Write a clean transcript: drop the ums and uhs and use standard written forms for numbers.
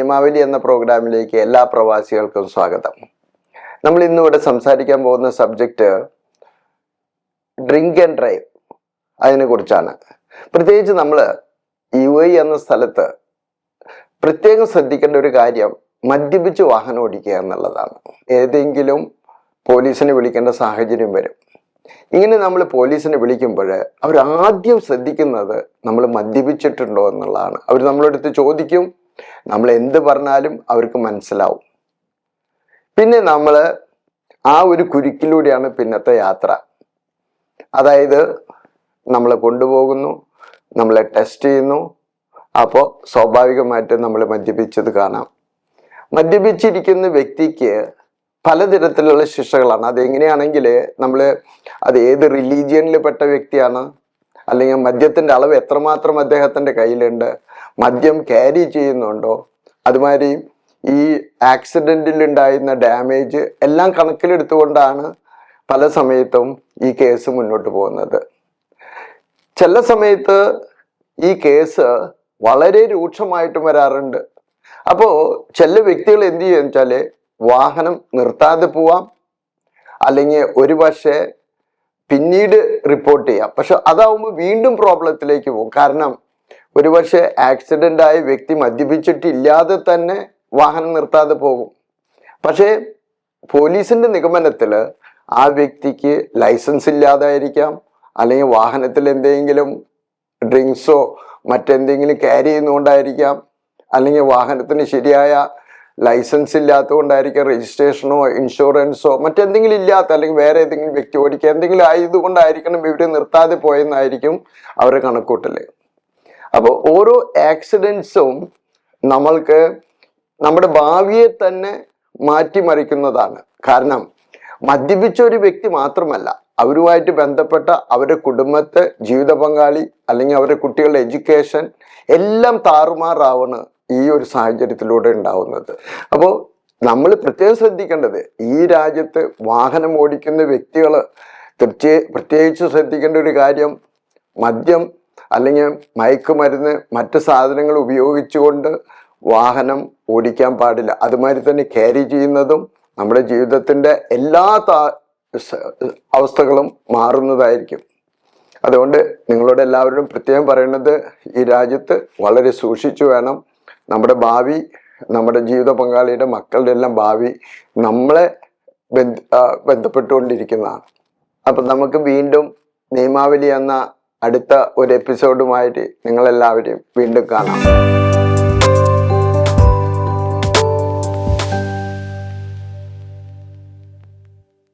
നിയമാവലി എന്ന പ്രോഗ്രാമിലേക്ക് എല്ലാ പ്രവാസികൾക്കും സ്വാഗതം. നമ്മൾ ഇന്നിവിടെ സംസാരിക്കാൻ പോകുന്ന സബ്ജക്റ്റ് ഡ്രിങ്ക് ആൻഡ് ഡ്രൈവ് അതിനെ കുറിച്ചാണ്. പ്രത്യേകിച്ച് നമ്മൾ UAE എന്ന സ്ഥലത്ത് പ്രത്യേകം ശ്രദ്ധിക്കേണ്ട ഒരു കാര്യം മദ്യപിച്ച് വാഹനം ഓടിക്കുക എന്നുള്ളതാണ്. ഏതെങ്കിലും പോലീസിനെ വിളിക്കേണ്ട സാഹചര്യം വരും. ഇങ്ങനെ നമ്മൾ പോലീസിനെ വിളിക്കുമ്പോൾ അവർ ആദ്യം ശ്രദ്ധിക്കുന്നത് നമ്മൾ മദ്യപിച്ചിട്ടുണ്ടോ എന്നുള്ളതാണ്. അവർ നമ്മളടുത്ത് ചോദിക്കും, നമ്മൾ എന്ത് പറഞ്ഞാലും അവർക്ക് മനസ്സിലാവും. പിന്നെ നമ്മൾ ആ ഒരു കുരുക്കിലൂടെയാണ് പിന്നത്തെ യാത്ര. അതായത് നമ്മളെ കൊണ്ടുപോകുന്നു, നമ്മളെ ടെസ്റ്റ് ചെയ്യുന്നു. അപ്പോൾ സ്വാഭാവികമായിട്ട് നമ്മൾ മദ്യപിച്ചത് കാണാം. മദ്യപിച്ചിരിക്കുന്ന വ്യക്തിക്ക് പലതരത്തിലുള്ള ശിക്ഷകളാണ്. അതെങ്ങനെയാണെങ്കിൽ അത് ഏത് റിലീജിയനിൽ പെട്ട വ്യക്തിയാണ്, അല്ലെങ്കിൽ മദ്യത്തിൻ്റെ അളവ് എത്രമാത്രം അദ്ദേഹത്തിൻ്റെ കയ്യിലുണ്ട്, മദ്യം ക്യാരി ചെയ്യുന്നുണ്ടോ, അതുമാതിരി ഈ ആക്സിഡൻറ്റിൽ ഉണ്ടായിരുന്ന ഡാമേജ് എല്ലാം കണക്കിലെടുത്തുകൊണ്ടാണ് പല സമയത്തും ഈ കേസ് മുന്നോട്ട് പോകുന്നത്. ചില സമയത്ത് ഈ കേസ് വളരെ രൂക്ഷമായിട്ടും വരാറുണ്ട്. അപ്പോൾ ചില വ്യക്തികൾ എന്ത് ചെയ്യുക വെച്ചാൽ വാഹനം നിർത്താതെ പോവാം, അല്ലെങ്കിൽ ഒരു പക്ഷേ പിന്നീട് റിപ്പോർട്ട് ചെയ്യാം. പക്ഷെ അതാവുമ്പോൾ വീണ്ടും പ്രോബ്ലത്തിലേക്ക് പോകും. കാരണം ഒരുപക്ഷെ ആക്സിഡൻ്റ് ആയ വ്യക്തി മദ്യപിച്ചിട്ടില്ലാതെ തന്നെ വാഹനം നിർത്താതെ പോകും. പക്ഷേ പോലീസിന്റെ നിഗമനത്തിൽ ആ വ്യക്തിക്ക് ലൈസൻസ് ഇല്ലാതായിരിക്കാം, അല്ലെങ്കിൽ വാഹനത്തിൽ എന്തെങ്കിലും ഡ്രിങ്ക്സോ മറ്റെന്തെങ്കിലും ക്യാരി ചെയ്യുന്നതുകൊണ്ടായിരിക്കാം, അല്ലെങ്കിൽ വാഹനത്തിന് ശരിയായ ലൈസൻസ് ഇല്ലാത്തതുകൊണ്ടായിരിക്കാം, രജിസ്ട്രേഷനോ ഇൻഷുറൻസോ മറ്റെന്തെങ്കിലും ഇല്ലാത്ത, അല്ലെങ്കിൽ വേറെ ഏതെങ്കിലും വ്യക്തി ഓടിക്കുക എന്തെങ്കിലും ആയതുകൊണ്ടായിരിക്കണം ഇവർ നിർത്താതെ പോയെന്നായിരിക്കും അവരുടെ കണക്കൂട്ടൽ. അപ്പോൾ ഓരോ ആക്സിഡൻസും നമ്മൾക്ക് നമ്മുടെ ഭാവിയെ തന്നെ മാറ്റിമറിക്കുന്നതാണ്. കാരണം മദ്യപിച്ച ഒരു വ്യക്തി മാത്രമല്ല, അവരുമായിട്ട് ബന്ധപ്പെട്ട അവരുടെ കുടുംബത്തെ, ജീവിത പങ്കാളി, അല്ലെങ്കിൽ അവരുടെ കുട്ടികളുടെ എഡ്യൂക്കേഷൻ എല്ലാം താറുമാറാവാണ് ഈ ഒരു സാഹചര്യത്തിലൂടെ ഉണ്ടാവുന്നത്. അപ്പോൾ നമ്മൾ പ്രത്യേകം ശ്രദ്ധിക്കേണ്ടത്, ഈ രാജ്യത്ത് വാഹനം ഓടിക്കുന്ന വ്യക്തികൾ പ്രത്യേകിച്ച് ശ്രദ്ധിക്കേണ്ട ഒരു കാര്യം, മദ്യം അല്ലെങ്കിൽ മയക്കുമരുന്ന് മറ്റ് സാധനങ്ങൾ ഉപയോഗിച്ചുകൊണ്ട് വാഹനം ഓടിക്കാൻ പാടില്ല. അതുമാതിരി തന്നെ ക്യാരി ചെയ്യുന്നതും നമ്മുടെ ജീവിതത്തിൻ്റെ എല്ലാ അവസ്ഥകളും മാറുന്നതായിരിക്കും. അതുകൊണ്ട് നിങ്ങളോട് എല്ലാവരും പ്രത്യേകം പറയുന്നത്, ഈ രാജ്യത്ത് വളരെ സൂക്ഷിച്ചു വേണം. നമ്മുടെ ഭാവി, നമ്മുടെ ജീവിത പങ്കാളിയുടെ മക്കളുടെ എല്ലാം ഭാവി നമ്മളെ ബന്ധപ്പെട്ടുകൊണ്ടിരിക്കുന്നതാണ്. അപ്പം നമുക്ക് വീണ്ടും നിയമാവലി എന്ന അടുത്ത ഒരു എപ്പിസോഡുമായിട്ട് നിങ്ങളെല്ലാവരെയും വീണ്ടും കാണാം.